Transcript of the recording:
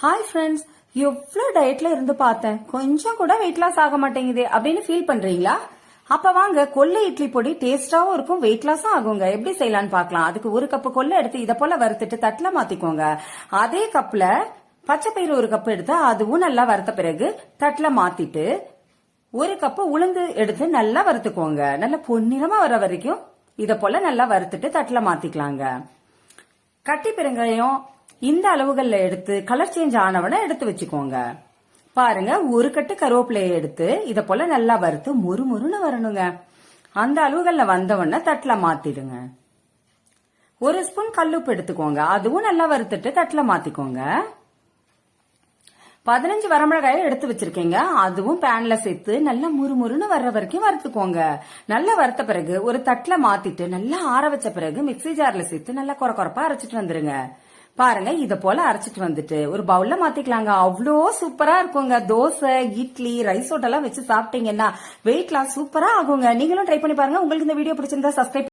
Hi friends, எவ்வளவு டயட்ல இருந்து பார்த்தேன், கொஞ்சம் கூட வெயிட் லாஸ் ஆக மாட்டேங்குது அப்படின்னு ஃபீல் பண்றீங்களா? அப்ப வாங்க, கொள்ளை இட்லி பொடி டேஸ்டாவும் இருக்கும், வெயிட் லாஸும் ஆகுங்க. எப்படி செய்யலாம்னு பார்க்கலாம். அதுக்கு ஒரு கப்பு கொள்ளை எடுத்து இதை போல வறுத்துட்டு தட்டுல மாத்திக்கோங்க. அதே கப்ல பச்சை பயிறு ஒரு கப் எடுத்து அதுவும் நல்லா வறுத்த பிறகு தட்டுல மாத்திட்டு ஒரு கப்பு உளுந்து எடுத்து நல்லா வறுத்துக்கோங்க. நல்லா பொன்னிறமா வர வரைக்கும் இத போல நல்லா வறுத்துட்டு தட்டுல மாத்திக்கலாங்க. கட்டி பெருங்காயம் இந்த அளவுகள்ல எடுத்து கலர் சேஞ்ச் ஆனவன எடுத்து வச்சுக்கோங்க. பாருங்க, ஒரு கட்டு கருவேப்பிலையை எடுத்து இத போல நல்லா வறுத்து முறுமுறுன்னு வரணுங்க. அந்த அளவுகள்ல வந்தவன தட்டுல மாத்திடுங்க. ஒரு ஸ்பூன் கல்லுப்பு எடுத்துக்கோங்க, அதுவும் நல்லா வறுத்துட்டு தட்டுல மாத்திக்கோங்க. 15 வரமிளகாயை எடுத்து வச்சிருக்கீங்க, அதுவும் பேன்ல சேர்த்து நல்லா முறுமுறுன்னு வர்ற வரைக்கும் வறுத்துக்கோங்க. நல்லா வறுத்த பிறகு ஒரு தட்டுல மாத்திட்டு நல்லா ஆற வச்ச பிறகு மிக்ஸி ஜார்ல சேர்த்து நல்லா கொரப்பா அரைச்சிட்டு வந்துருங்க. பாருங்க, இத போல அரைச்சிட்டு வந்துட்டு ஒரு பவுல்ல மாத்திக்கலாங்க. அவ்வளோ சூப்பரா இருக்குங்க. தோசை, இட்லி, ரைஸ் எல்லாம் வச்சு சாப்பிட்டீங்கன்னா வெயிட் லாஸ் சூப்பரா ஆகுங்க. நீங்களும் ட்ரை பண்ணி பாருங்க. உங்களுக்கு இந்த வீடியோ பிடிச்சிருந்தா சப்ஸ்கிரைப்